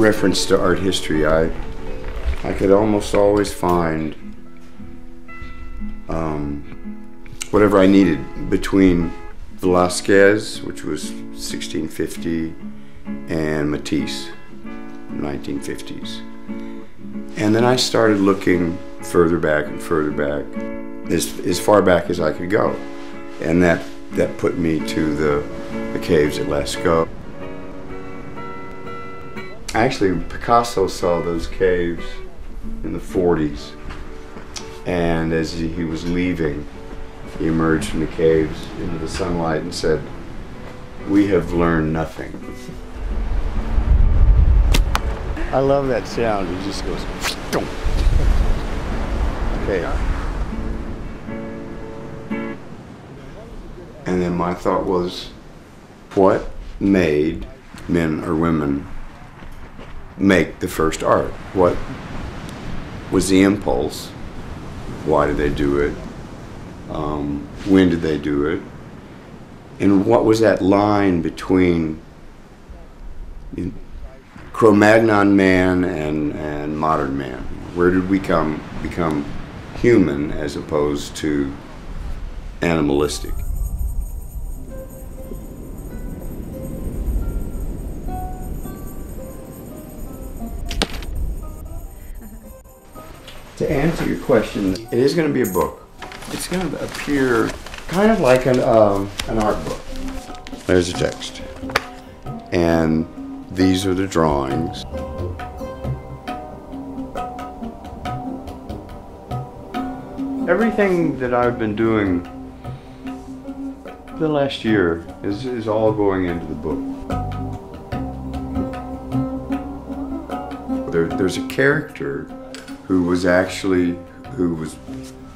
reference to art history, I could almost always find whatever I needed between Velázquez, which was 1650, and Matisse, 1950s. And then I started looking further back and further back, as far back as I could go. And that put me to the caves at Lascaux. Actually, Picasso saw those caves in the 40s, and as he was leaving, he emerged from the caves into the sunlight and said, "We have learned nothing." I love that sound. It just goes, okay. And then my thought was, what made men or women make the first art? What was the impulse? Why did they do it? When did they do it? And what was that line between Cro-Magnon man and modern man? Where did we become human as opposed to animalistic? To answer your question, it is going to be a book. It's going to appear kind of like an art book. There's the text. And these are the drawings. Everything that I've been doing the last year is all going into the book. There's a character who was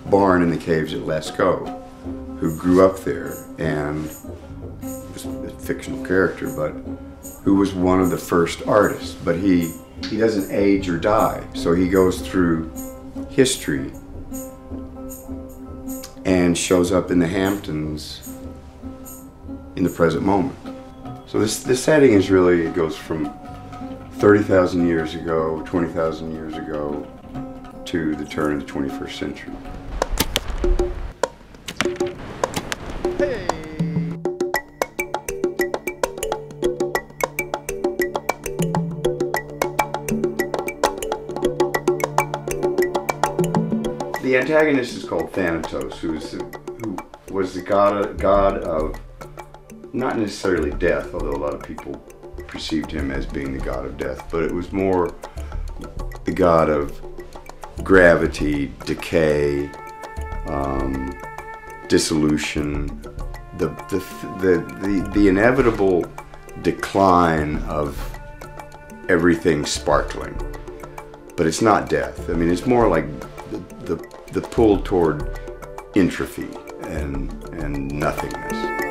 born in the caves at Lascaux, who grew up there, and was a fictional character, but who was one of the first artists. But he doesn't age or die, so he goes through history and shows up in the Hamptons in the present moment. So this setting is really, it goes from 30,000 years ago, 20,000 years ago, to the turn of the 21st century. Hey. The antagonist is called Thanatos, who was the god of, not necessarily death, although a lot of people perceived him as being the god of death, but it was more the god of gravity, decay, dissolution, the inevitable decline of everything sparkling. But it's not death. I mean, it's more like the pull toward entropy and nothingness.